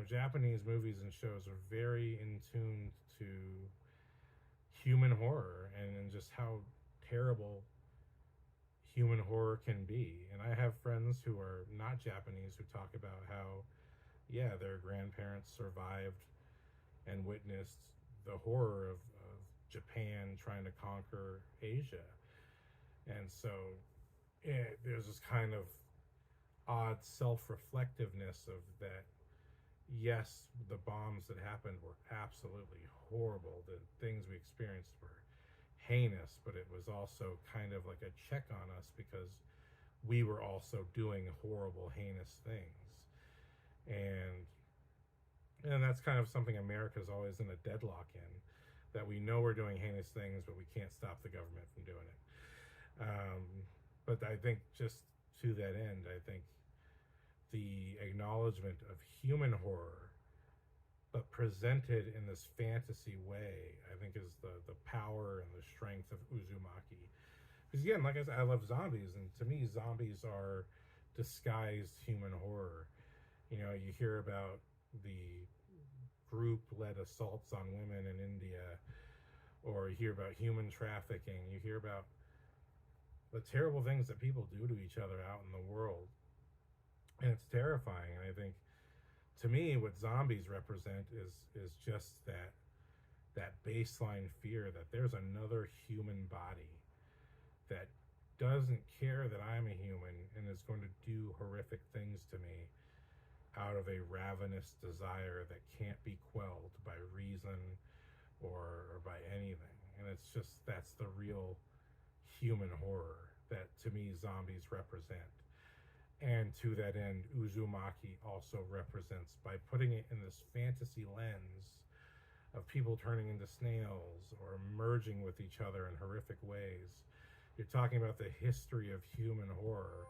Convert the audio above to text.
Japanese movies and shows are very in tune to human horror and just how terrible human horror can be. And I have friends who are not Japanese who talk about how, yeah, their grandparents survived and witnessed the horror of Japan trying to conquer Asia. And so there's this kind of odd self-reflectiveness of that. Yes, the bombs that happened were absolutely horrible. The things we experienced were heinous, but it was also kind of like a check on us because we were also doing horrible, heinous things. And and that's kind of something America's always in a deadlock in, that we know we're doing heinous things, but we can't stop the government from doing it. But I think just to that end, I think the acknowledgement of human horror, but presented in this fantasy way, I think is the power and the strength of Uzumaki. Because again, like I said, I love zombies, and to me, zombies are disguised human horror. You hear about the group-led assaults on women in India, or you hear about human trafficking. You hear about the terrible things that people do to each other out in the world, and it's terrifying. And I think, to me, what zombies represent is just that baseline fear that there's another human body that doesn't care that I'm a human and is going to do horrific things to me out of a ravenous desire that can't be quelled by reason or by anything. And it's just, that's the real human horror that, to me, zombies represent. And to that end, Uzumaki also represents, by putting it in this fantasy lens of people turning into snails or merging with each other in horrific ways. You're talking about the history of human horror